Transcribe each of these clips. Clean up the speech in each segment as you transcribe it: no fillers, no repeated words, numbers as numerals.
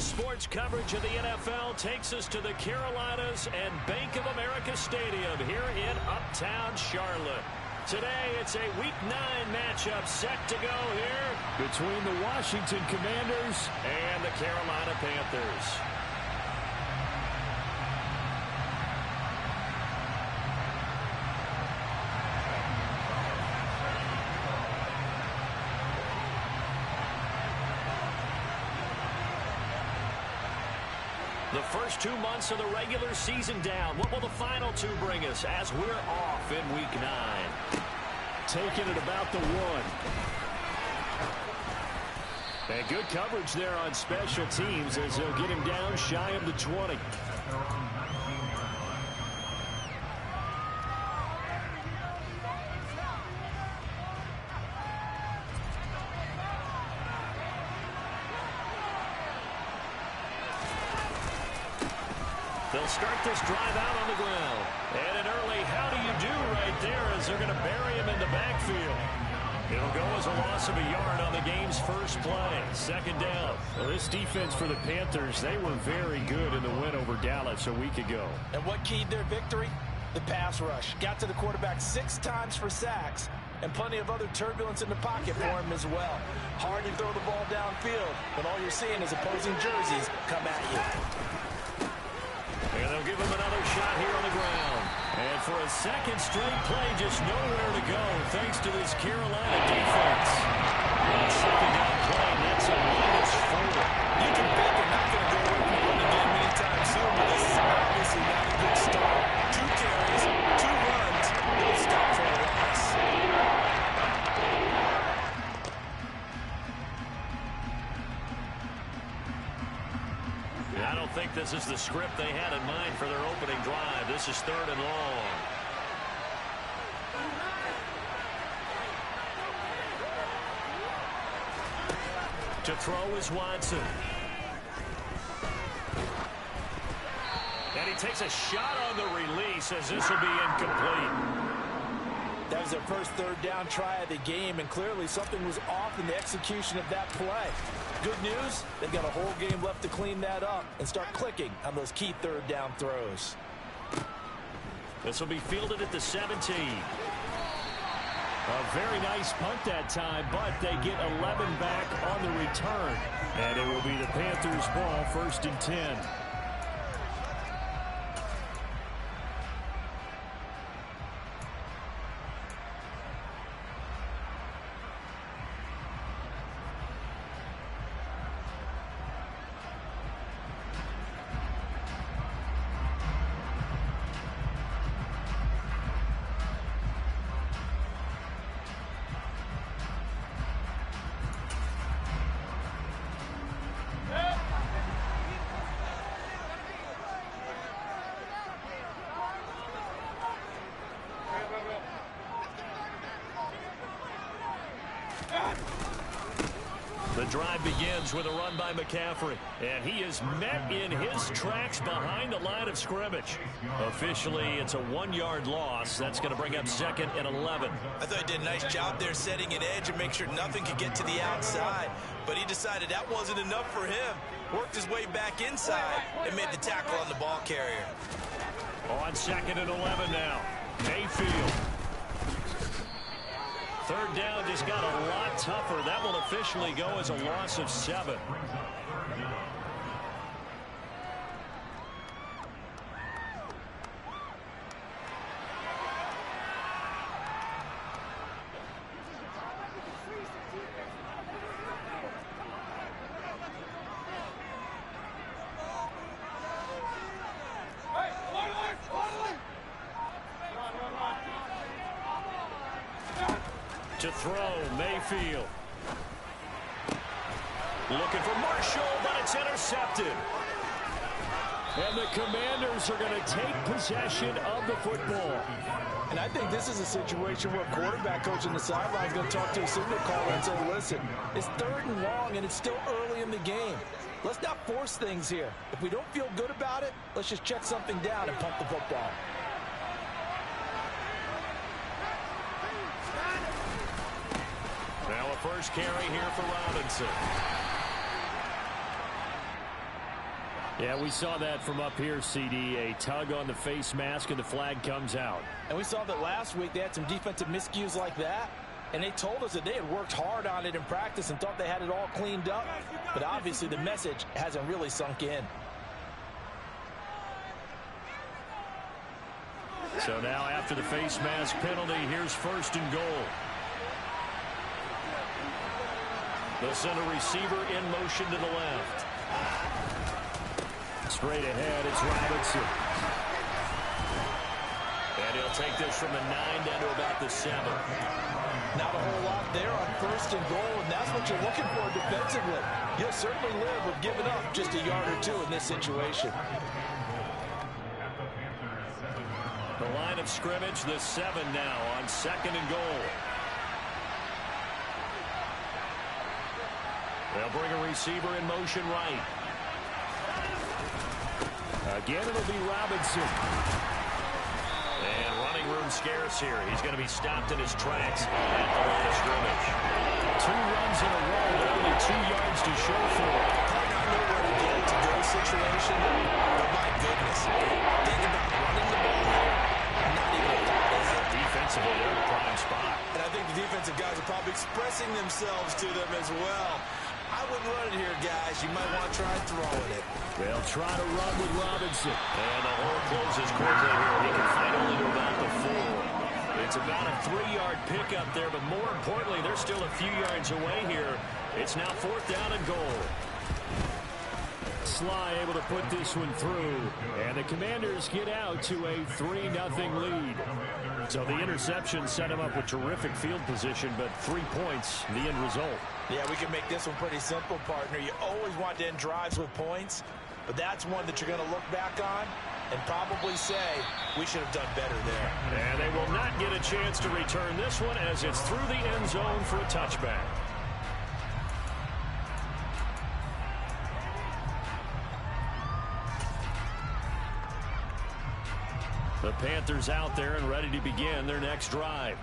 Sports coverage of the NFL takes us to the Carolinas and Bank of America Stadium here in Uptown Charlotte. Today, it's a Week 9 matchup set to go here between the Washington Commanders and the Carolina Panthers. The first 2 months of the regular season down. What will the final 2 bring us as we're off in Week 9? Taking it about the 1. And good coverage there on special teams as they'll get him down shy of the 20. They'll start this drive out on the ground. And an early how do you do right there as they're going to bury him in the backfield. It'll go as a loss of a yard on the game's first play. Second down. Well, this defense for the Panthers, they were very good in the win over Dallas a week ago. And what keyed their victory? The pass rush. Got to the quarterback 6 times for sacks. And plenty of other turbulence in the pocket for him as well. Hard to throw the ball downfield, but all you're seeing is opposing jerseys come at you. And they'll give him another shot here on the ground. And for a second straight play, just nowhere to go thanks to this Carolina defense. On second down play, that's a -4. You can bet they're not going to go away from the running game anytime soon, but this is obviously not a good start. 2 carries, 2 runs, no stop for a loss. I don't think this is the script they had in mind for their opening drive. This is 3rd and long. To throw is Watson. And he takes a shot on the release as this will be incomplete. That was their first 3rd down try of the game, and clearly something was off in the execution of that play. Good news, they've got a whole game left to clean that up and start clicking on those key 3rd down throws. This will be fielded at the 17. A very nice punt that time, but they get 11 back on the return. And it will be the Panthers' ball, 1st and 10. The drive begins with a run by McCaffrey, and he is met in his tracks behind the line of scrimmage. Officially, it's a 1-yard loss. That's going to bring up 2nd and 11. I thought he did a nice job there setting an edge and make sure nothing could get to the outside, but he decided that wasn't enough for him. Worked his way back inside and made the tackle on the ball carrier. On 2nd and 11 now, Mayfield. 3rd down just got a lot tougher. That will officially go as a loss of 7. To throw, Mayfield. Looking for Marshall, but it's intercepted. And the Commanders are going to take possession of the football. And I think this is a situation where a quarterback coach on the sideline is going to talk to a signal caller and say, listen, it's 3rd and long and it's still early in the game. Let's not force things here. If we don't feel good about it, let's just check something down and punt the football. Now a first carry here for Robinson. Yeah, we saw that from up here, CD. A tug on the face mask, and the flag comes out. And we saw that last week they had some defensive miscues like that. And they told us that they had worked hard on it in practice and thought they had it all cleaned up. But obviously the message hasn't really sunk in. So now after the face mask penalty, here's 1st and goal. They'll send a receiver in motion to the left. Straight ahead, it's Robinson. And he'll take this from the 9 down to about the 7. Not a whole lot there on 1st and goal, and that's what you're looking for defensively. You'll certainly live with giving up just a yard or 2 in this situation. The line of scrimmage, the 7 now on 2nd and goal. They'll bring a receiver in motion right. Again, it'll be Robinson. And running room scarce here. He's going to be stopped in his tracks at the line of scrimmage. 2 runs in a row, but only 2 yards to show for it. Not nowhere to go situation, but my goodness. Think about running the ball here. Not even a thought, is it? Defensively, they're in a prime spot. And I think the defensive guys are probably expressing themselves to them as well. I wouldn't run it here, guys. You might want to try throwing it. They'll try to run with Robinson. And the hole closes quickly here. He can fight only to about the 4. It's about a 3-yard pickup there, but more importantly, they're still a few yards away here. It's now 4th down and goal. Sly able to put this one through. And the Commanders get out to a 3-0 lead. So the interception set him up with terrific field position, but 3 points, the end result. Yeah, we can make this one pretty simple, partner. You always want to end drives with points, but that's one that you're going to look back on and probably say, we should have done better there. And they will not get a chance to return this one as it's through the end zone for a touchback. The Panthers out there and ready to begin their next drive.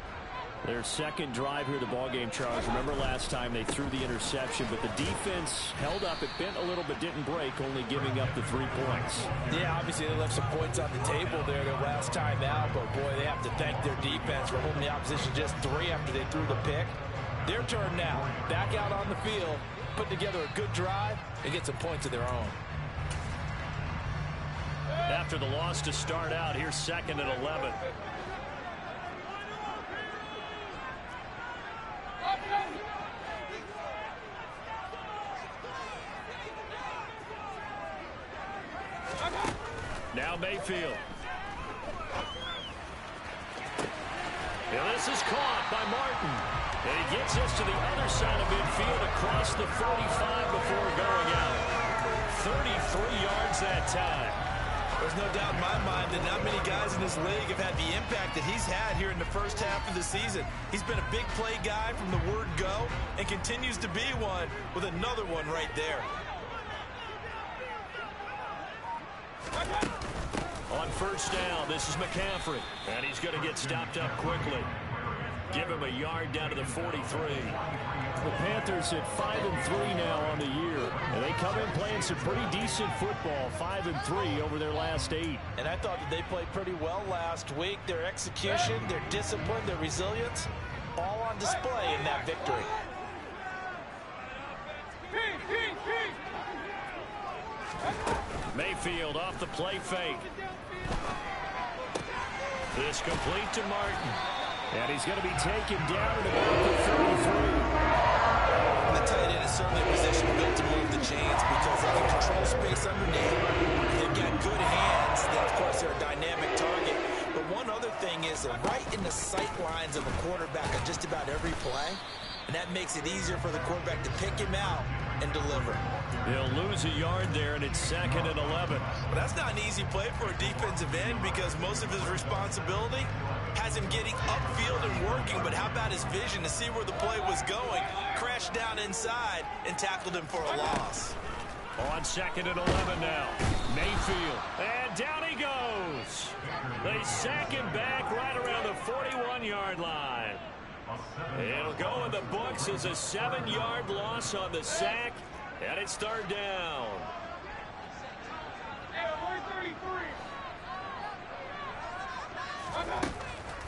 Their 2nd drive here of the ballgame, Charles. Remember last time they threw the interception, but the defense held up. It bent a little but didn't break, only giving up the 3 points. Yeah, obviously they left some points on the table there their last time out, but boy, they have to thank their defense for holding the opposition just 3 after they threw the pick. Their turn now. Back out on the field, put together a good drive, and get some points of their own. After the loss to start out, here's 2nd and 11. Now Mayfield. And this is caught by Martin. And he gets us to the other side of midfield across the 45 before going out. 33 yards that time. There's no doubt in my mind that not many guys in this league have had the impact that he's had here in the first half of the season. He's been a big play guy from the word go and continues to be one with another one right there. On 1st down, this is McCaffrey. And he's going to get stopped up quickly. Give him a yard down to the 43. The Panthers at 5-3 now on the year. And they come in playing some pretty decent football, 5-3 over their last 8. And I thought that they played pretty well last week. Their execution, their discipline, their resilience, all on display in that victory. Mayfield off the play fake. This complete to Martin. And he's going to be taken down at about the 33. The tight end is certainly a position built to move the chains because they can control space underneath. They've got good hands. Then, of course, they're a dynamic target. But one other thing is they're right in the sight lines of a quarterback on just about every play. And that makes it easier for the quarterback to pick him out and deliver. He'll lose a yard there, and it's 2nd and 11. Well, that's not an easy play for a defensive end because most of his responsibility has him getting upfield and working, but how about his vision to see where the play was going, crashed down inside, and tackled him for a loss. On 2nd and 11 now. Mayfield. And down he goes. They sack him back right around the 41-yard line. It'll go in the books as a 7-yard loss on the sack, and it's 3rd down.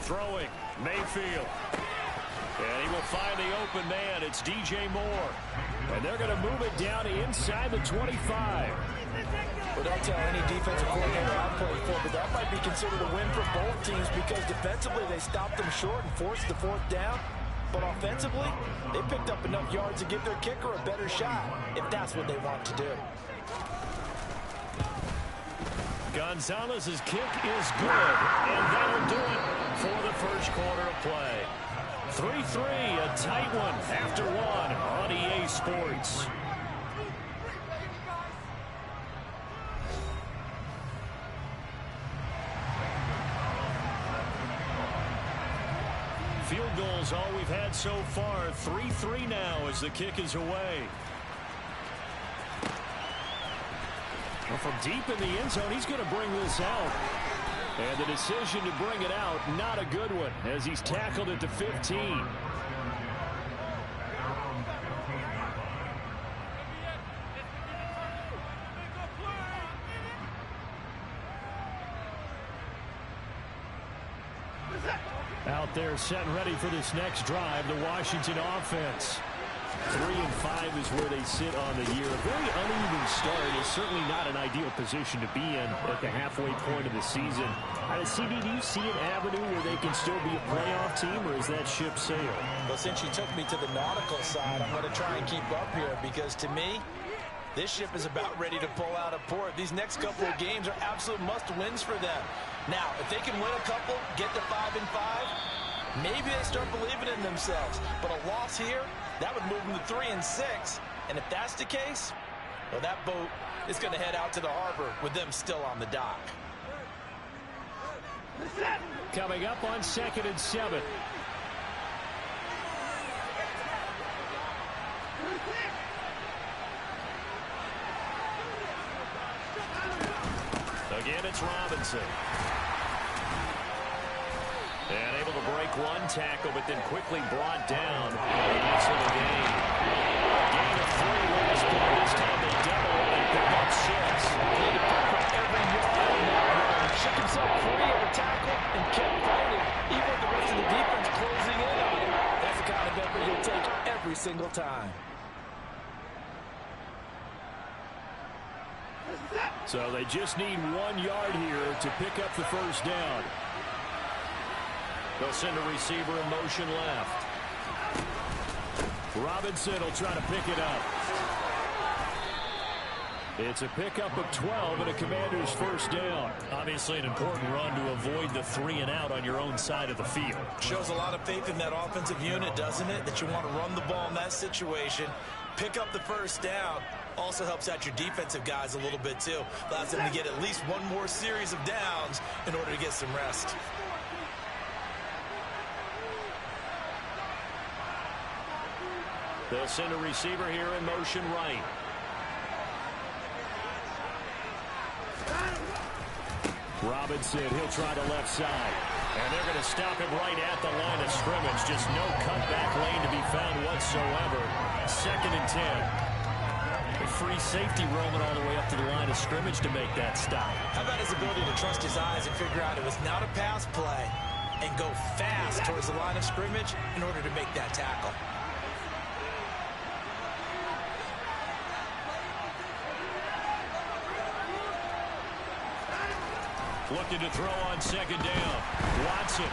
Throwing, Mayfield. And he will find the open man. It's DJ Moore. And they're going to move it down to inside the 25. Well, don't tell any defensive coordinator I've played for, but that might be considered a win for both teams because defensively they stopped them short and forced the fourth down. But offensively, they picked up enough yards to give their kicker a better shot, if that's what they want to do. Gonzalez's kick is good, and that'll do it for the first quarter of play. 3-3, a tight one after one on EA Sports. Field goals all we've had so far. 3-3 now as the kick is away. Well, from deep in the end zone, he's going to bring this out. And the decision to bring it out, not a good one, as he's tackled at the 15. Out there set and ready for this next drive, the Washington offense. 3-5 is where they sit on the year. A very uneven start is certainly not an ideal position to be in at the halfway point of the season. CD, do you see an avenue where they can still be a playoff team, or is that ship sailed? Well, since you took me to the nautical side, I'm going to try and keep up here because to me, this ship is about ready to pull out of port. These next couple of games are absolute must-wins for them. Now, if they can win a couple, get to 5-5, maybe they start believing in themselves. But a loss here, that would move them to 3-6. And if that's the case, well, that boat is going to head out to the harbor with them still on the dock. Coming up on 2nd and 7. Again, it's Robinson. And able to break one tackle, but then quickly brought down. Loss of the game. Gain of 3 last play. This time they double and pick up 6. He had to pick up every yard on that run. Shook himself free of a tackle and kept fighting, even with the rest of the defense closing in on him. That's the kind of effort you'll take every single time. So they just need 1 yard here to pick up the first down. They'll send a receiver in motion left. Robinson will try to pick it up. It's a pickup of 12 and a Commander's first down. Obviously an important run to avoid the 3-and-out on your own side of the field. Shows a lot of faith in that offensive unit, doesn't it? That you want to run the ball in that situation. Pick up the first down. Also helps out your defensive guys a little bit, too. Allows them to get at least one more series of downs in order to get some rest. They'll send a receiver here in motion right. Robinson, he'll try the left side. And they're going to stop him right at the line of scrimmage. Just no cutback lane to be found whatsoever. 2nd and 10. A free safety roaming all the way up to the line of scrimmage to make that stop. How about his ability to trust his eyes and figure out it was not a pass play and go fast towards the line of scrimmage in order to make that tackle. Looking to throw on 2nd down. Watson.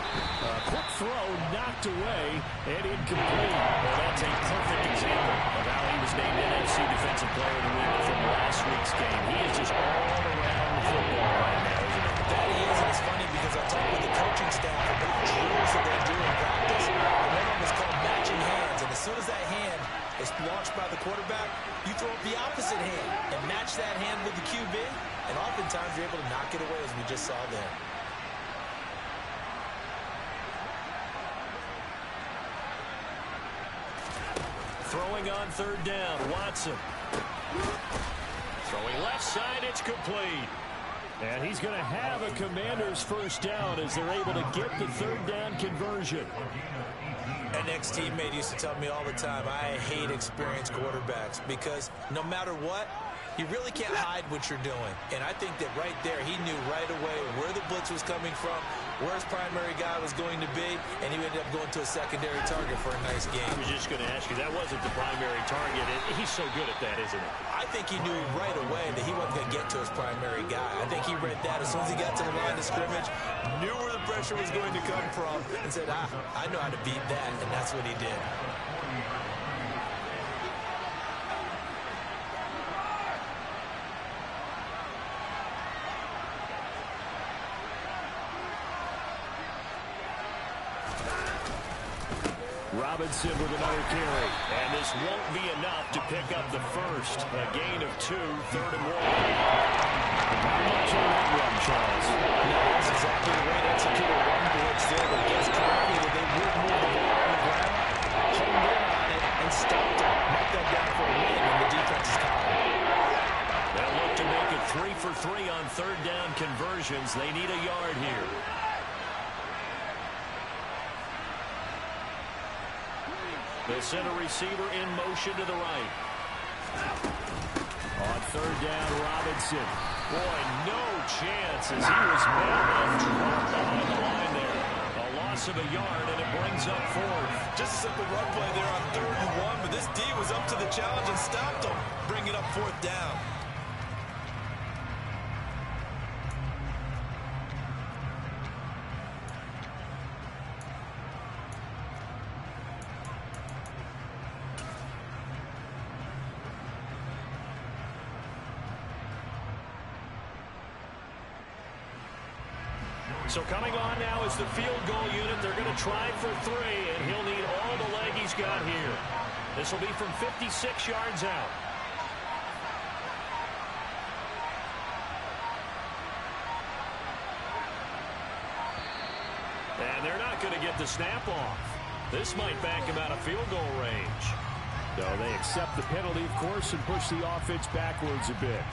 Quick throw knocked away and incomplete. Well, that's a perfect example of how he was named NFC Defensive Player of the Week from last week's game. He is just all around the football right now, isn't he? That he is, and it's funny because I talked with the coaching staff about drills that they do in practice. And one of them is called matching hands. And as soon as that hand is launched by the quarterback, you throw up the opposite hand and match that hand with the QB. And oftentimes you're able to knock it away, as we just saw there. Throwing on 3rd down, Watson. Throwing left side, it's complete. And he's going to have a Commander's first down as they're able to get the 3rd down conversion. An ex-teammate used to tell me all the time, I hate experienced quarterbacks because no matter what, you really can't hide what you're doing. And I think that right there, he knew right away where the blitz was coming from, where his primary guy was going to be, and he ended up going to a secondary target for a nice game. I was just going to ask you, that wasn't the primary target. He's so good at that, isn't he? I think he knew right away that he wasn't going to get to his primary guy. I think he read that as soon as he got to the line of scrimmage, knew where the pressure was going to come from, and said, I know how to beat that, and that's what he did. Robinson with another carry. And this won't be enough to pick up the first. A gain of 2, 3rd and 1. Not much on that run, Charles. No, that's exactly the way to execute a run blitz there. They guessed correctly that they would move the ball on the ground, honed in on it, and stopped it. Knocked that down for a win in the defense's column. They'll look to make it 3 for 3 on 3rd down conversions. They need a yard here. The center receiver in motion to the right. On 3rd down, Robinson. Boy, no chance as he was met and dropped behind the line there. A loss of a yard, and it brings up 4th. Just a simple run play there on 3rd and 1, but this D was up to the challenge and stopped him, bringing up 4th down. So coming on now is the field goal unit. They're going to try for 3, and he'll need all the leg he's got here. This will be from 56 yards out. And they're not going to get the snap off. This might back him out of field goal range. No, they accept the penalty, of course, and push the offense backwards a bit.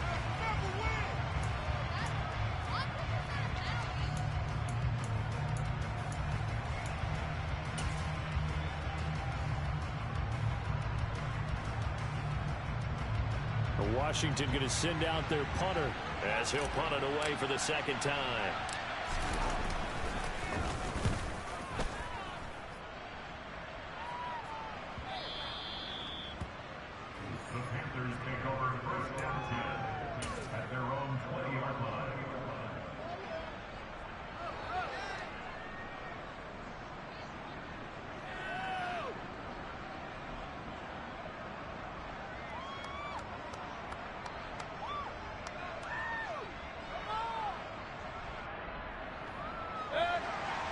Washington going to send out their punter as he'll punt it away for the 2nd time. The Panthers take over 1st down 10 at their own 20-yard line.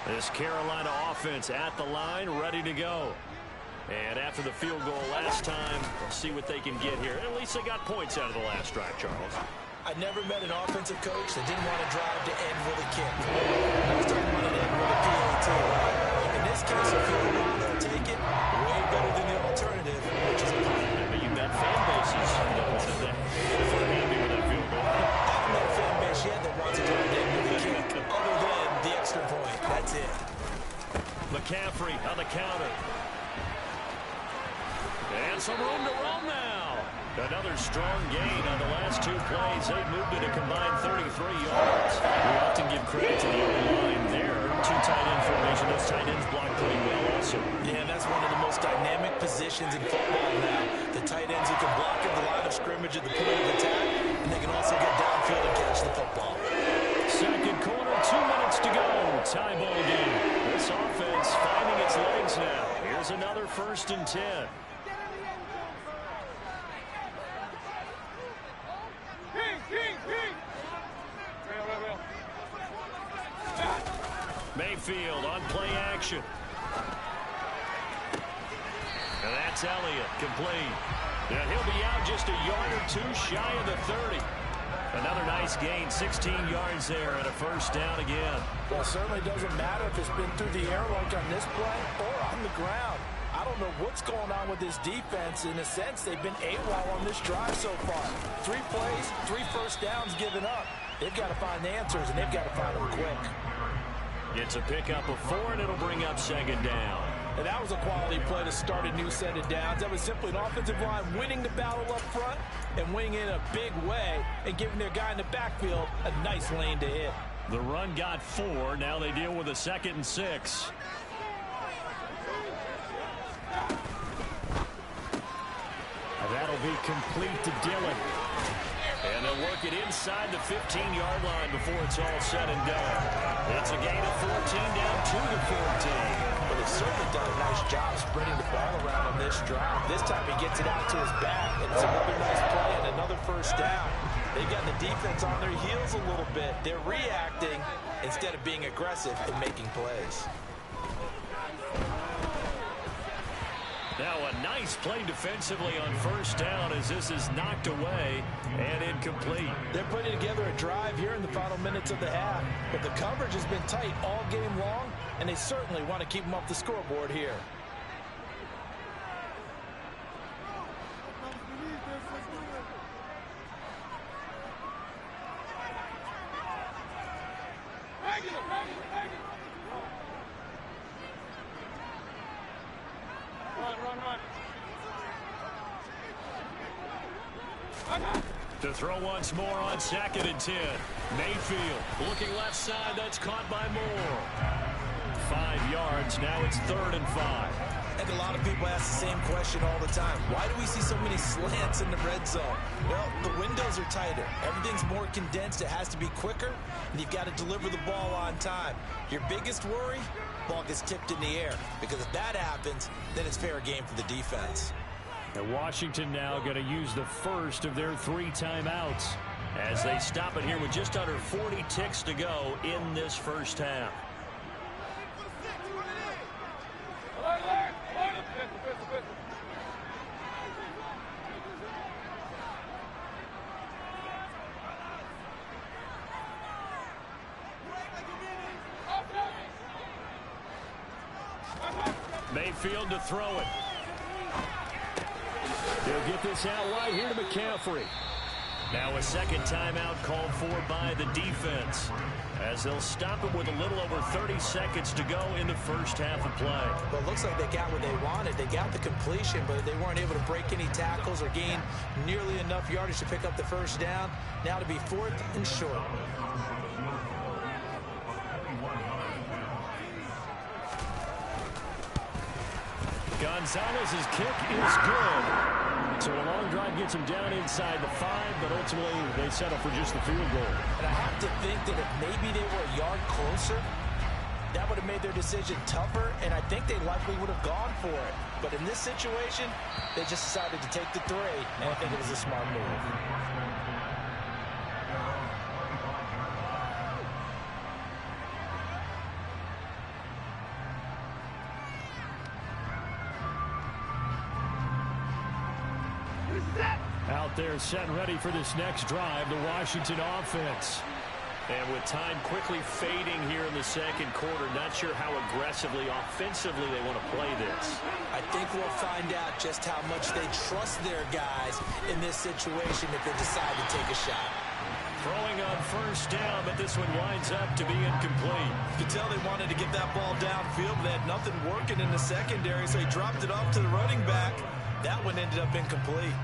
This Carolina offense at the line, ready to go. And after the field goal last time, we'll see what they can get here. At least they got points out of the last drive, Charles. I never met an offensive coach that didn't want to drive to end with a kick. I was talking about an end with a PAT, right? In this case, a field goal, they'll take it way better than the alternative, which is a punt. But you met fan bases that wanted that. They're happy with that field goal. I haven't met a fan base yet that wants to drive to end with a kick, other than the extra point. That's it. McCaffrey on the counter. And some room to run now. Another strong gain on the last 2 plays. They've moved it a combined 33 yards. We often give credit to the O-line there. 2 tight end formation. Those tight ends block pretty well also. Yeah, that's one of the most dynamic positions in football now. The tight ends who can block at the line of scrimmage at the point of attack, and they can also get downfield and catch the football. 2nd quarter, 2 minutes to go. Tie ball game. This offense finding its legs now. Here's another 1st and 10. Mayfield on play action. And that's Elliott, complete. And he'll be out just a yard or 2 shy of the 30. Another nice gain, 16 yards there and a 1st down again. Well, it certainly doesn't matter if it's been through the air like on this play or on the ground. I don't know what's going on with this defense. In a sense, they've been AWOL on this drive so far. 3 plays, 3 1st downs given up. They've got to find the answers, and they've got to find them quick. It's a pickup of 4, and it'll bring up 2nd down. And that was a quality play to start a new set of downs. That was simply an offensive line winning the battle up front and winning in a big way and giving their guy in the backfield a nice lane to hit. The run got 4. Now they deal with a 2nd and 6. That'll be complete to Dillon. And they'll work it inside the 15-yard line before it's all said and done. It's a gain of 14 down to the 14. But they've certainly done a nice job spreading the ball around on this drive. This time he gets it out to his back, and it's another nice play and another first down. They've got the defense on their heels a little bit. They're reacting instead of being aggressive and making plays. Now a nice play defensively on first down as this is knocked away and incomplete. They're putting together a drive here in the final minutes of the half, but the coverage has been tight all game long, and they certainly want to keep them off the scoreboard here. To throw once more on 2nd and 10. Mayfield looking left side. That's caught by Moore. 5 yards. Now it's 3rd and 5. And a lot of people ask the same question all the time. Why do we see so many slants in the red zone? Well, the windows are tighter. Everything's more condensed. It has to be quicker, and you've got to deliver the ball on time. Your biggest worry? Ball gets tipped in the air. Because if that happens, then it's fair game for the defense. And Washington now going to use the first of their 3 timeouts as they stop it here with just under 40 ticks to go in this first half. Mayfield to throw it. They'll get this out wide here to McCaffrey. Now a second timeout called for by the defense as they'll stop it with a little over 30 seconds to go in the first half of play. Well, it looks like they got what they wanted. They got the completion, but they weren't able to break any tackles or gain nearly enough yardage to pick up the first down. Now to be 4th and short. Gonzalez's kick is good. So a long drive gets him down inside the 5, but ultimately they settle for just the field goal. And I have to think that if maybe they were a yard closer, that would have made their decision tougher, and I think they likely would have gone for it. But in this situation, they just decided to take the 3, and I think it was a smart move. Out there set and ready for this next drive, the Washington offense. And with time quickly fading here in the second quarter, not sure how aggressively, offensively they want to play this. I think we'll find out just how much they trust their guys in this situation if they decide to take a shot. Throwing on first down, but this one winds up to be incomplete. You can tell they wanted to get that ball downfield, but they had nothing working in the secondary, so he dropped it off to the running back. That one ended up incomplete.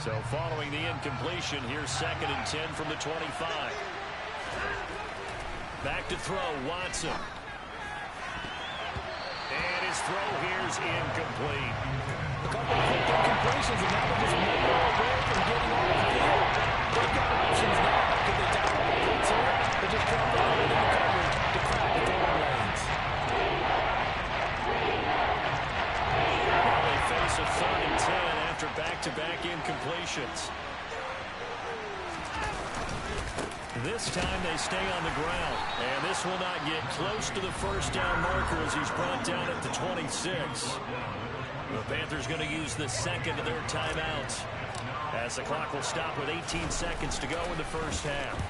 So following the incompletion, here's 2nd and 10 from the 25. Back to throw, Watson. And his throw here's incomplete. A couple of quick incompletions, and now they're just one ball away from getting on the field. They've got options now. Could they tackle the blitz here? They just drop it out into the coverage to crack the goal lanes. Now they face a 3rd and 10 after back-to-back incompletions. This time they stay on the ground, and this will not get close to the first down marker as he's brought down at the 26. The Panthers going to use the second of their timeouts as the clock will stop with 18 seconds to go in the first half.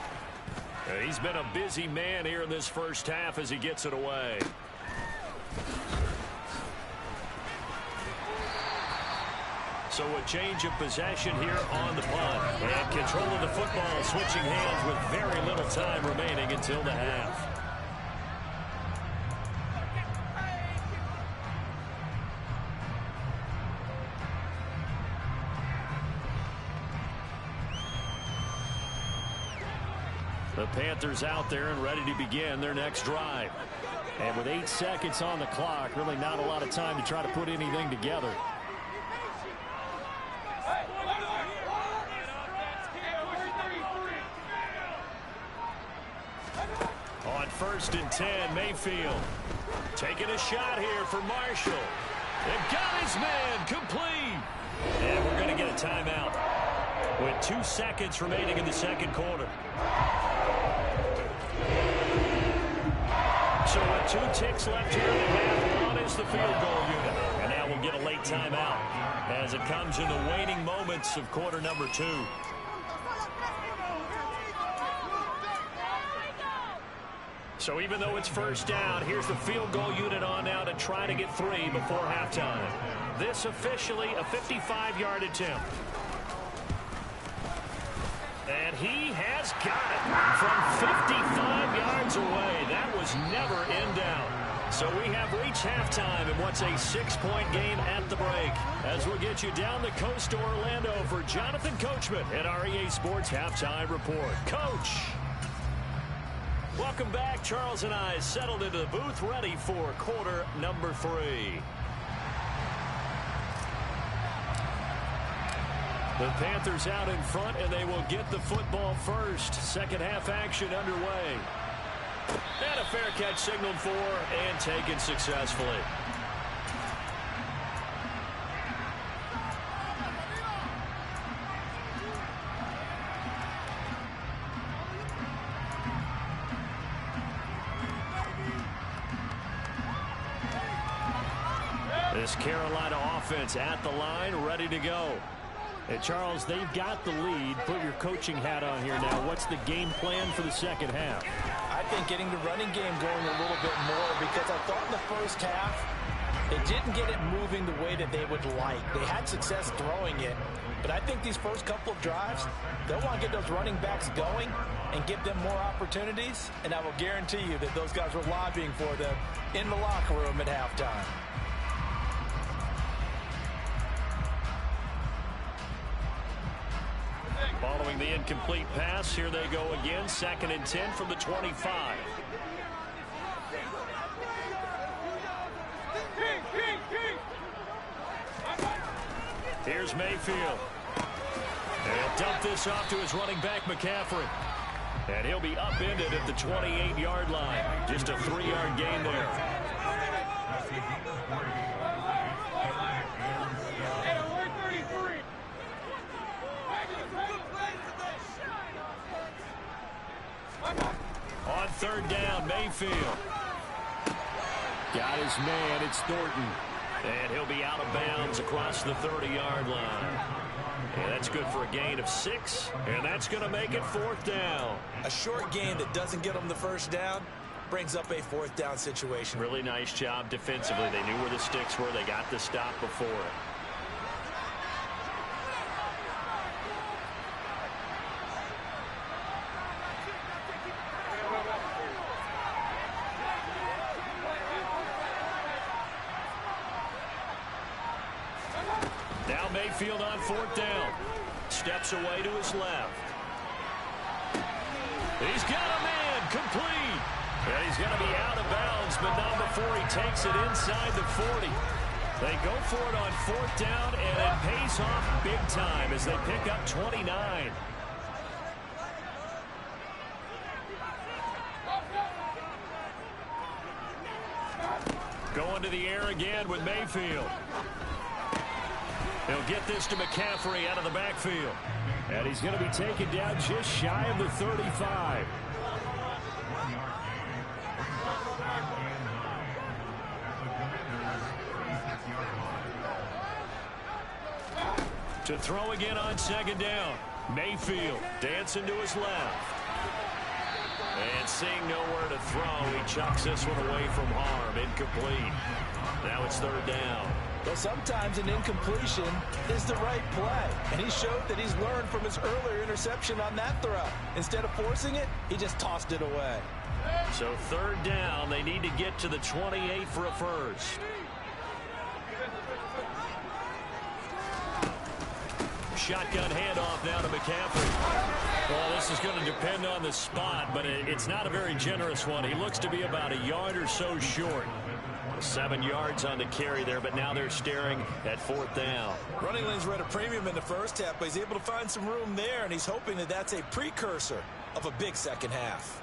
He's been a busy man here in this first half as he gets it away. So a change of possession here on the punt. And control of the football switching hands with very little time remaining until the half. The Panthers out there and ready to begin their next drive. And with 8 seconds on the clock, really not a lot of time to try to put anything together. On 1st and 10, Mayfield taking a shot here for Marshall. They've got his man complete. And we're going to get a timeout with 2 seconds remaining in the second quarter. So with 2 ticks left here in the half, one is the field goal unit. And now we'll get a late timeout as it comes in the waning moments of quarter number 2. So even though it's first down, here's the field goal unit on now to try to get 3 before halftime. This officially a 55-yard attempt. And he has got it from 55 yards away. That was never in doubt. So we have reached halftime in what's a 6-point game at the break. As we'll get you down the coast to Orlando for Jonathan Coachman at our EA Sports Halftime Report. Coach! Welcome back. Charles and I settled into the booth ready for quarter number 3. The Panthers out in front, and they will get the football first. Second half action underway. And a fair catch signaled for and taken successfully. This Carolina offense at the line, ready to go. And Charles, they've got the lead. Put your coaching hat on here now. What's the game plan for the second half? I think getting the running game going a little bit more, because I thought in the first half they didn't get it moving the way that they would like. They had success throwing it, but I think these first couple of drives, they'll want to get those running backs going and give them more opportunities, and I will guarantee you that those guys were lobbying for them in the locker room at halftime. Following the incomplete pass, here they go again. 2nd and 10 from the 25. Here's Mayfield. And he'll dump this off to his running back, McCaffrey. And he'll be upended at the 28-yard line. Just a 3-yard gain there. On 3rd down, Mayfield. Got his man, it's Thornton. And he'll be out of bounds across the 30-yard line. And that's good for a gain of 6. And that's going to make it 4th down. A short gain that doesn't get them the first down brings up a 4th down situation. Really nice job defensively. They knew where the sticks were. They got the stop before it. Now Mayfield on 4th down. Steps away to his left. He's got a man complete. And he's going to be out of bounds, but not before he takes it inside the 40. They go for it on 4th down, and it pays off big time as they pick up 29. Going to the air again with Mayfield. He'll get this to McCaffrey out of the backfield. And he's going to be taken down just shy of the 35. To throw again on 2nd down. Mayfield dancing to his left. And seeing nowhere to throw, he chucks this one away from harm. Incomplete. Now it's 3rd down. But sometimes an incompletion is the right play. And he showed that he's learned from his earlier interception on that throw. Instead of forcing it, he just tossed it away. So 3rd down, they need to get to the 28 for a first. shotgun handoff now to McCaffrey. Well, this is going to depend on the spot, but it's not a very generous one. He looks to be about a yard or so short. 7 yards on the carry there, but now they're staring at 4th down. Running lanes were at a premium in the first half, but he's able to find some room there, and he's hoping that that's a precursor of a big second half.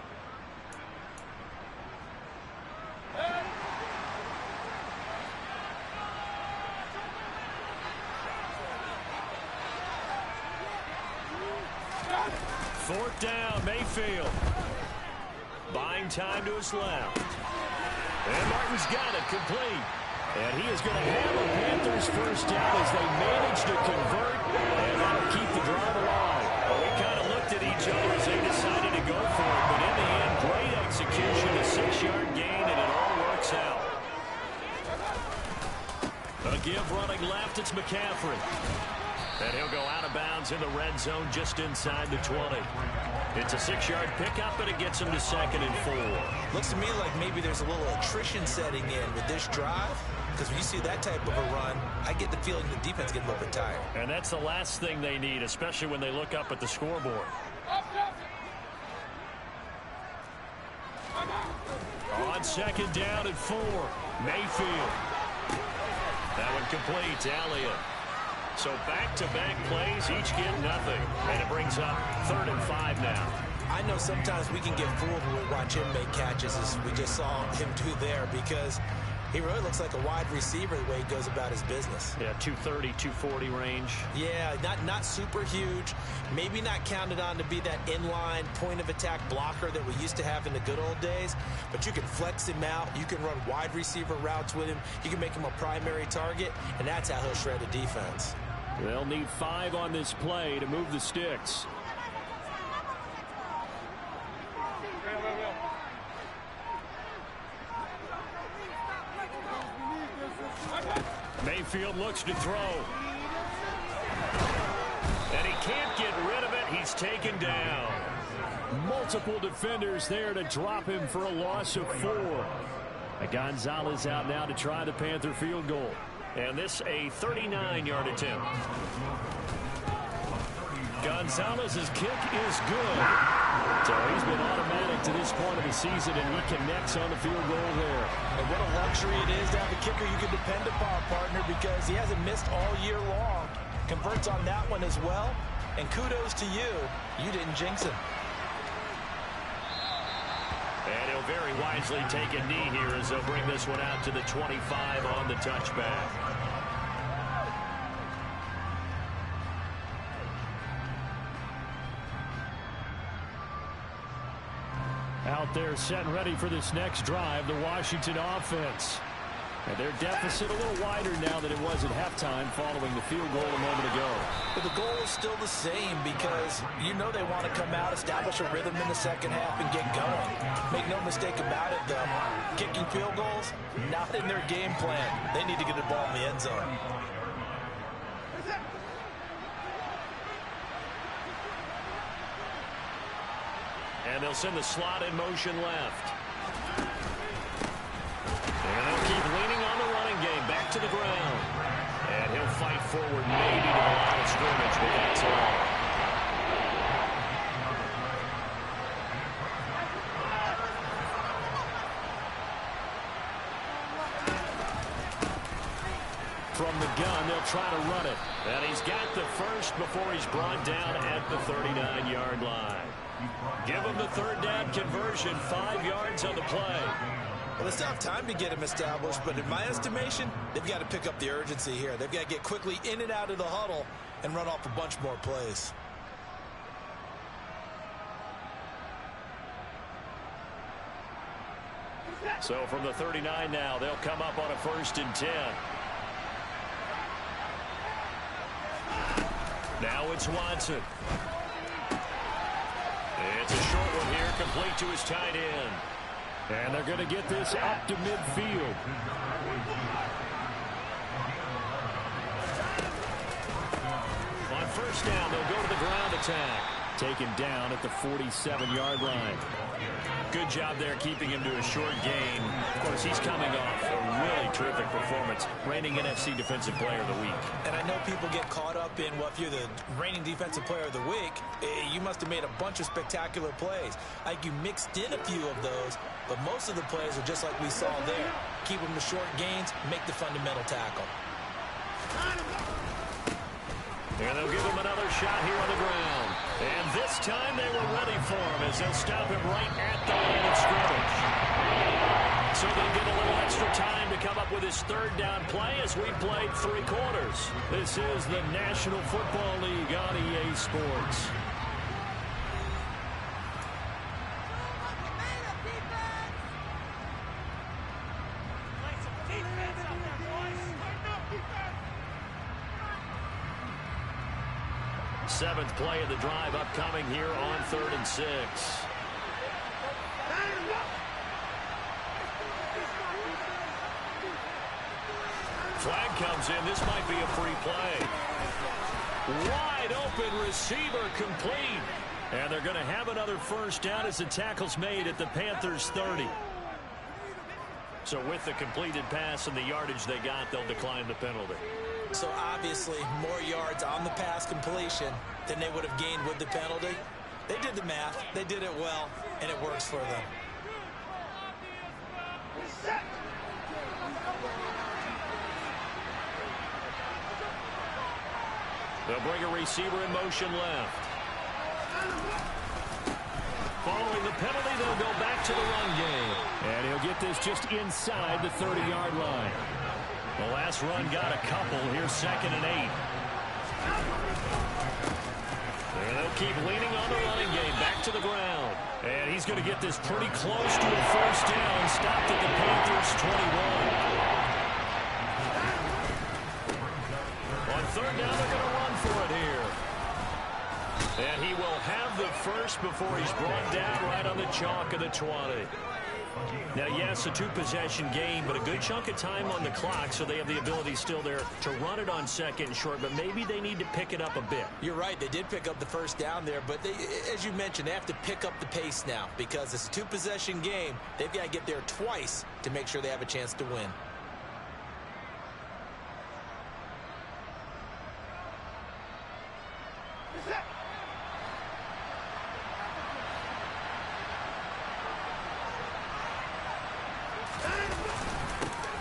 Fourth down, Mayfield. Buying time to his left. And Martin's got it complete. And he is going to have a Panthers first down as they manage to convert. And that'll keep the drive alive. Well, we kind of looked at each other as they decided to go for it. But in the end, great execution, a 6-yard gain, and it all works out. A give running left, it's McCaffrey. And he'll go out of bounds in the red zone just inside the 20. It's a 6-yard pickup, and it gets him to 2nd and 4. Looks to me like maybe there's a little attrition setting in with this drive, because when you see that type of a run, I get the feeling the defense getting a little bit tired. And that's the last thing they need, especially when they look up at the scoreboard. On 2nd down and 4, Mayfield. That one complete to Elliott. So back-to-back plays, each get nothing. And it brings up 3rd and 5 now. I know sometimes we can get fooled when we watch him make catches, as we just saw him do there, because he really looks like a wide receiver the way he goes about his business. Yeah, 230, 240 range. Yeah, not super huge. Maybe not counted on to be that inline point-of-attack blocker that we used to have in the good old days, but you can flex him out. You can run wide receiver routes with him. You can make him a primary target, and that's how he'll shred a defense. They'll need 5 on this play to move the sticks. Mayfield looks to throw. And he can't get rid of it. He's taken down. Multiple defenders there to drop him for a loss of 4. Gonzalez out now to try the Panther field goal. And this a 39-yard attempt. Gonzalez's kick is good. So he's been automatic to this point of the season, and he connects on the field goal there. And what a luxury it is to have a kicker you can depend upon, partner, because he hasn't missed all year long. Converts on that one as well. And kudos to you. You didn't jinx him. And he'll very wisely take a knee here as they'll bring this one out to the 25 on the touchback. Out there set and ready for this next drive, the Washington offense. And their deficit a little wider now than it was at halftime following the field goal a moment ago. But the goal is still the same, because you know they want to come out, establish a rhythm in the second half, and get going. Make no mistake about it, though. Kicking field goals, not in their game plan. They need to get the ball in the end zone. And they'll send the slot in motion left. And they'll keep leaning on the running game. Back to the ground. And he'll fight forward maybe to the line of scrimmage, but that's all. From the gun, they'll try to run it. And he's got the first before he's brought down at the 39-yard line. Give him the 3rd down conversion, 5 yards on the play. Well, they still have time to get him established, but in my estimation, they've got to pick up the urgency here. They've got to get quickly in and out of the huddle and run off a bunch more plays. So from the 39 now, they'll come up on a 1st and 10. Now it's Watson. It's a short one here, complete to his tight end. And they're going to get this up to midfield. On 1st down, they'll go to the ground attack. taken down at the 47-yard line. Good job there keeping him to a short gain. Of course, he's coming off a really terrific performance, reigning NFC Defensive Player of the Week. And I know people get caught up in, well, if you're the reigning Defensive Player of the Week, you must have made a bunch of spectacular plays. Like you mixed in a few of those, but most of the plays are just like we saw there. Keep them to short gains, make the fundamental tackle. And they'll give him another shot here on the ground. And this time they were ready for him as they'll stop him right at the line of scrimmage. So they'll get a little extra time to come up with his third down play as we played 3 quarters. This is the National Football League on EA Sports. Seventh play of the drive upcoming here on 3rd and 6. Flag comes in. This might be a free play. Wide open receiver complete. And they're going to have another first down as the tackle's made at the Panthers 30. So with the completed pass and the yardage they got, they'll decline the penalty. So obviously more yards on the pass completion than they would have gained with the penalty. They did the math. They did it well, and it works for them. They'll bring a receiver in motion left. Following the penalty, they'll go back to the run game. And he'll get this just inside the 30-yard line. The last run got a couple. Here's 2nd and 8. And they'll keep leaning on the running game. Back to the ground. And he's going to get this pretty close to a first down. Stopped at the Panthers 21. On 3rd down, they're going to run for it here. And he will have the first before he's brought down right on the chalk of the 20. Now, yes, a 2-possession game, but a good chunk of time on the clock, so they have the ability still there to run it on 2nd and short, but maybe they need to pick it up a bit. You're right. They did pick up the first down there, but they, as you mentioned, they have to pick up the pace now because it's a 2-possession game. They've got to get there twice to make sure they have a chance to win.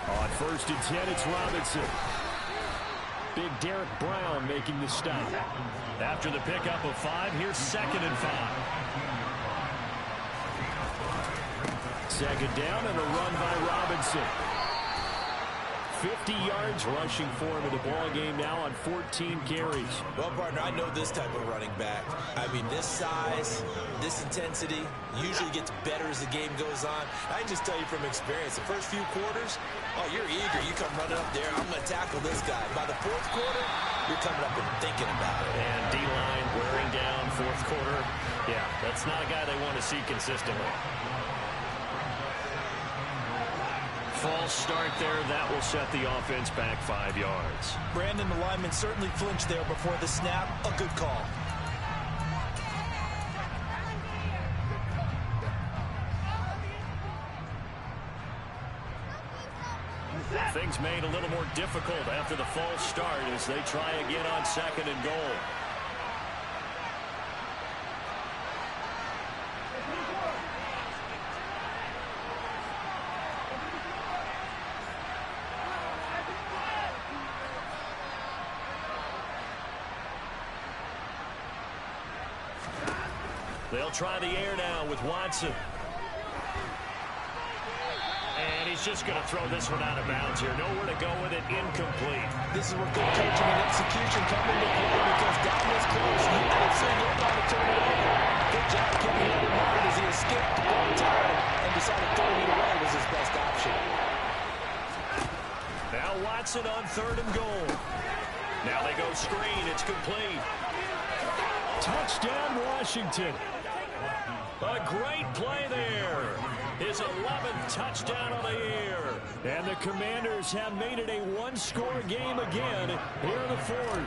On 1st and 10, it's Robinson. Big Derek Brown making the stop. After the pickup of 5, here's 2nd and 5. 2nd down and a run by Robinson. 50 yards rushing for him in the ball game now on 14 carries. Well, partner, I know this type of running back. I mean, this size, this intensity usually gets better as the game goes on. I can just tell you from experience, the first few quarters, oh, you're eager. You come running up there. I'm going to tackle this guy. By the 4th quarter, you're coming up and thinking about it. And D-line wearing down 4th quarter. Yeah, that's not a guy they want to see consistently. False start there. That will set the offense back 5 yards. Brandon, the lineman certainly flinched there before the snap. A good call. Things made a little more difficult after the false start as they try again on 2nd and goal. They'll try the air now with Watson. And he's just going to throw this one out of bounds here. Nowhere to go with it. Incomplete. This is where good coaching and execution come into play because down this close, you absolutely don't want to turn it over. Good job keeping it in mind as he escaped one time and decided throwing it away was his best option. Now Watson on 3rd and goal. Now they go screen. It's complete. Touchdown, Washington. A great play there. His 11th touchdown of the year. And the Commanders have made it a one-score game again here in the 4th.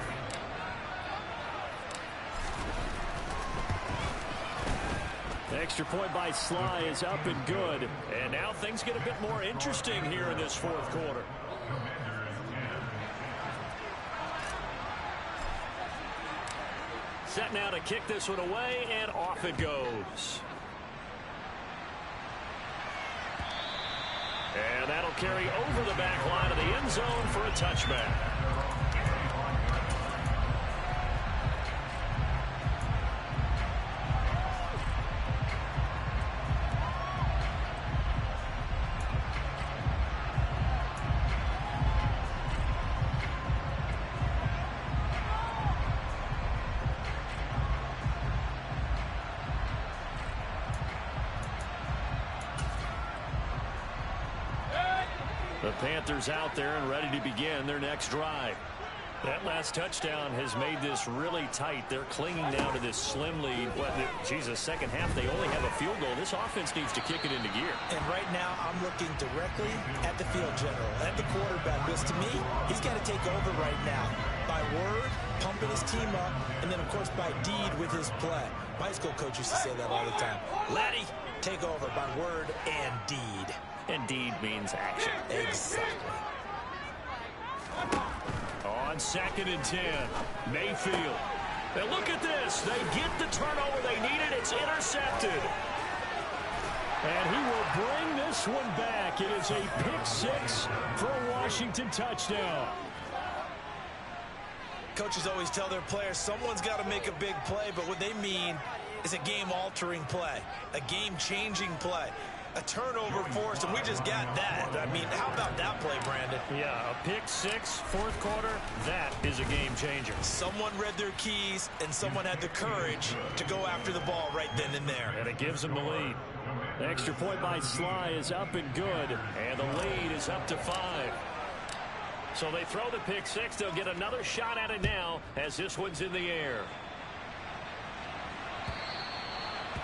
Extra point by Sly is up and good. And now things get a bit more interesting here in this fourth quarter. Set now to kick this one away, and off it goes. And that'll carry over the back line of the end zone for a touchback. The Panthers out there and ready to begin their next drive. That last touchdown has made this really tight. They're clinging now to this slim lead. Well, Jesus, second half, they only have a field goal. This offense needs to kick it into gear. And right now, I'm looking directly at the field general, at the quarterback, because to me, he's got to take over right now. By word, pumping his team up, and then, of course, by deed with his play. My high school coach used to say that all the time. Laddie, take over by word and deed. And deed means action. Exactly. On 2nd and 10, Mayfield. And look at this. They get the turnover they needed. It's intercepted. And he will bring this one back. It is a pick six for a Washington touchdown. Coaches always tell their players someone's got to make a big play, but what they mean is a game-altering play, a game-changing play. A turnover forced, and we just got that. I mean, how about that play, Brandon? Yeah, a pick six, fourth quarter, that is a game changer. Someone read their keys, and someone had the courage to go after the ball right then and there. And it gives them the lead. The extra point by Sly is up and good, and the lead is up to 5. So they throw the pick six. They'll get another shot at it now as this one's in the air.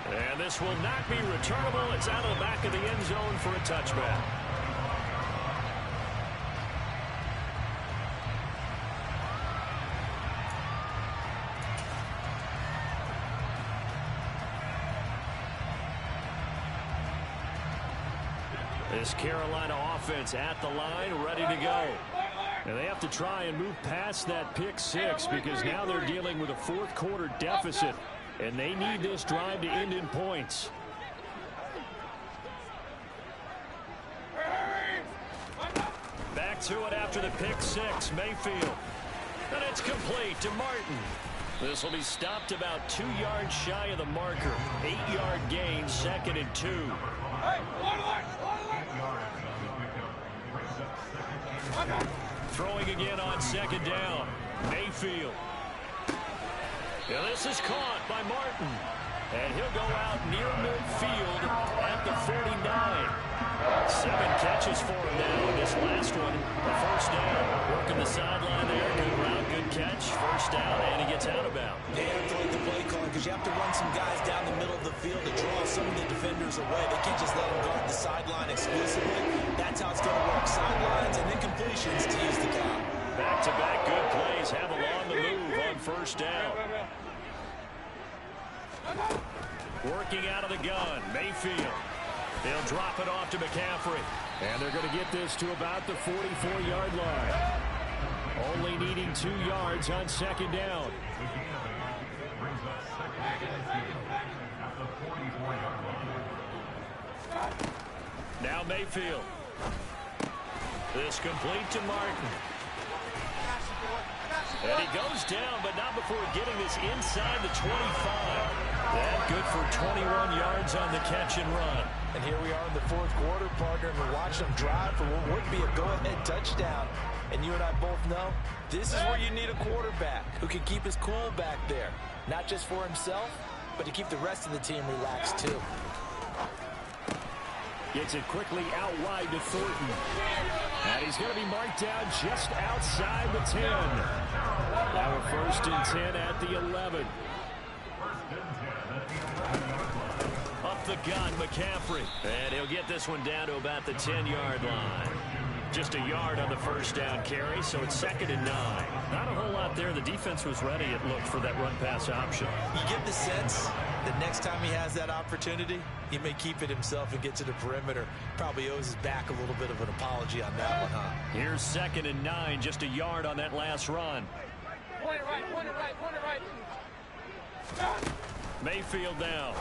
And this will not be returnable. It's out of the back of the end zone for a touchback. This Carolina offense at the line, ready to go. And they have to try and move past that pick six because now they're dealing with a fourth quarter deficit. And they need this drive to end in points. Back to it after the pick six, Mayfield. And it's complete to Martin. This will be stopped about 2 yards shy of the marker. 8-yard gain, 2nd and 2. Throwing again on 2nd down. Mayfield. And this is caught by Martin. And he'll go out near midfield at the 49. 7 catches for him now. And this last one, a first down. Working the sideline there. Good route, good catch. First down, and he gets out of bounds. They have to like the play calling because you have to run some guys down the middle of the field to draw some of the defenders away. They can't just let them guard the sideline exclusively. That's how it's going to work. Sidelines and then completions to use the count. Back-to-back good plays have along the move on first down. Working out of the gun, Mayfield. They'll drop it off to McCaffrey. And they're going to get this to about the 44-yard line. Only needing 2 yards on 2nd down. Now Mayfield. This complete to Martin. And he goes down, but not before getting this inside the 25. That good for 21 yards on the catch and run. And here we are in the fourth quarter, partner, and we're watching them drive for what would be a go-ahead touchdown. And you and I both know this is where you need a quarterback who can keep his cool back there. Not just for himself, but to keep the rest of the team relaxed too. Gets it quickly out wide to Thornton. And he's going to be marked down just outside the 10. Now a 1st and 10 at the 11. Up the gun, McCaffrey. And he'll get this one down to about the 10-yard line. Just a yard on the first down carry, so it's 2nd and 9. Not a whole lot there. The defense was ready, it looked, for that run-pass option. You get the sense the next time he has that opportunity, he may keep it himself and get to the perimeter. Probably owes his back a little bit of an apology on that one, huh? Here's 2nd and 9, just a yard on that last run. Point it right, point it right, point it right. Mayfield now.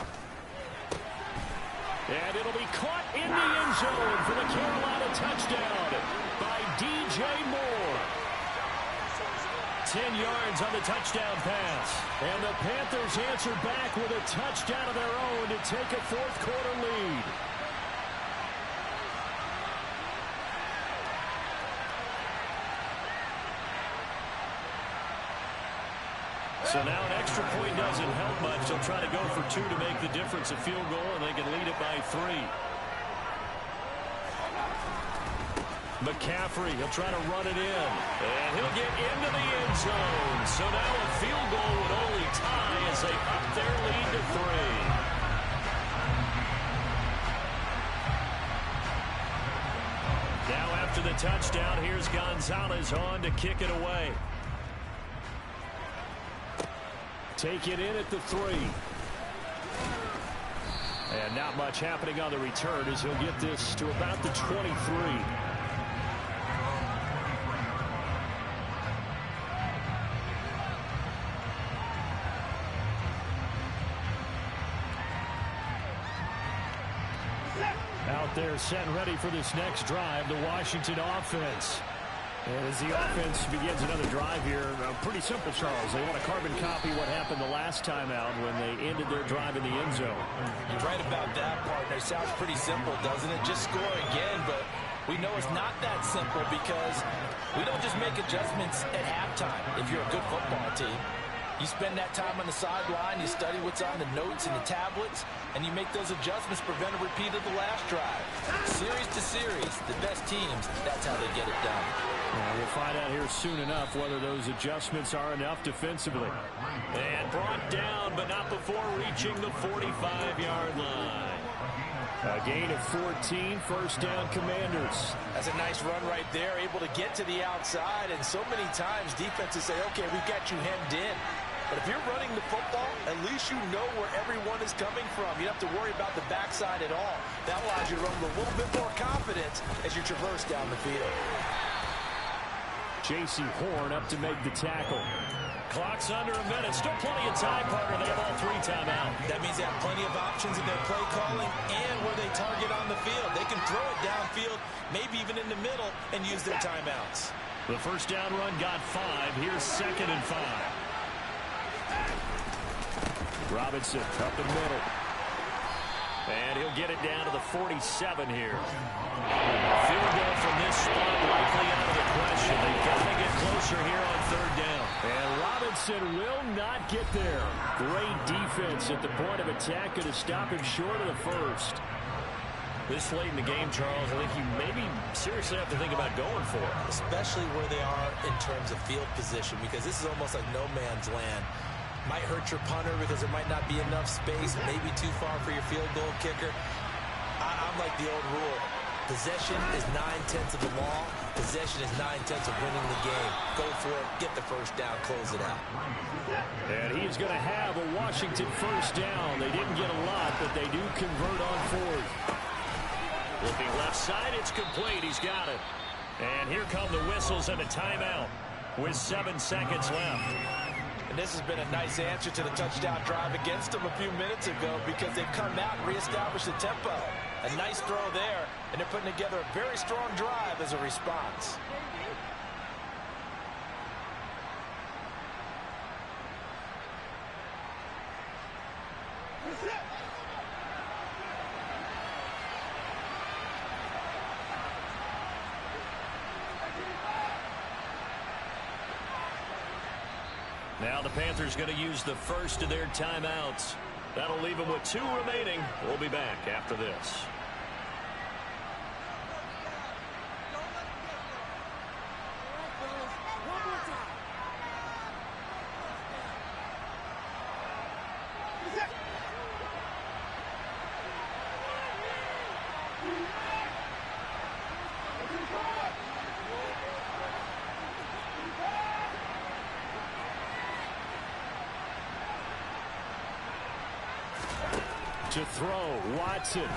And it'll be caught in the end zone for the Carolina touchdown by DJ Moore. 10 yards on the touchdown pass. And the Panthers answer back with a touchdown of their own to take a fourth-quarter lead. So now an extra point doesn't help much. They'll try to go for 2 to make the difference, a field goal, and they can lead it by 3. McCaffrey, he'll try to run it in. And he'll get into the end zone. So now a field goal would only tie as they up their lead to 3. Now after the touchdown, here's Gonzalez on to kick it away. Take it in at the 3. And not much happening on the return as he'll get this to about the 23. Out there set and ready for this next drive, the Washington offense. And as the offense begins another drive here, pretty simple, Charles. They want to carbon copy what happened the last time out when they ended their drive in the end zone. You're right about that, partner. Sounds pretty simple, doesn't it? Just score again, but we know it's not that simple because we don't just make adjustments at halftime if you're a good football team. You spend that time on the sideline, you study what's on the notes and the tablets, and you make those adjustments, prevent a repeat of the last drive. Series to series, the best teams, that's how they get it done. Well, we'll find out here soon enough whether those adjustments are enough defensively. And brought down, but not before reaching the 45-yard line. A gain of 14, first down Commanders. That's a nice run right there, able to get to the outside, and so many times defenses say, okay, we got you hemmed in. But if you're running the football, at least you know where everyone is coming from. You don't have to worry about the backside at all. That allows you to run with a little bit more confidence as you traverse down the field. J.C. Horn up to make the tackle. Clock's under a minute. Still plenty of time, partner. They have all 3 timeouts. That means they have plenty of options in their play calling and where they target on the field. They can throw it downfield, maybe even in the middle, and use their timeouts. The first down run got 5. Here's 2nd and 5. Robinson up the middle. And he'll get it down to the 47 here. Field goal from this spot likely out of the question. They've got to get closer here on 3rd down. And Robinson will not get there. Great defense at the point of attack, going to stop him short of the first. This late in the game, Charles, I think you maybe seriously have to think about going for it. Especially where they are in terms of field position, because this is almost like no man's land. Might hurt your punter because there might not be enough space, maybe too far for your field goal kicker. I'm like the old rule. Possession is 9/10 of the law. Possession is 9/10 of winning the game. Go for it, get the first down, close it out. And he's going to have a Washington first down. They didn't get a lot, but they do convert on 4th. Looking left side, it's complete. He's got it. And here come the whistles and a timeout with 7 seconds left. And this has been a nice answer to the touchdown drive against them a few minutes ago because they've come out and reestablished the tempo. A nice throw there, and they're putting together a very strong drive as a response. Now the Panthers going to use the first of their timeouts. That'll leave them with 2 remaining. We'll be back after this. To throw, Watson.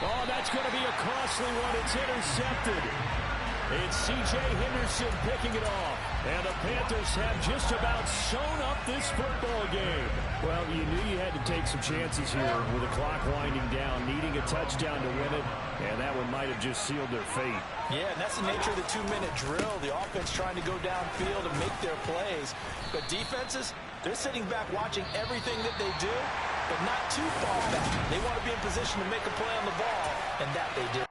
Oh, that's going to be a costly one. It's intercepted. It's C.J. Henderson picking it off. And the Panthers have just about sewn up this football game. Well, you knew you had to take some chances here with the clock winding down, needing a touchdown to win it, and that one might have just sealed their fate. Yeah, and that's the nature of the 2-minute drill. The offense trying to go downfield and make their plays. But defenses, they're sitting back watching everything that they do, but not too far back. They want to be in position to make a play on the ball, and that they did.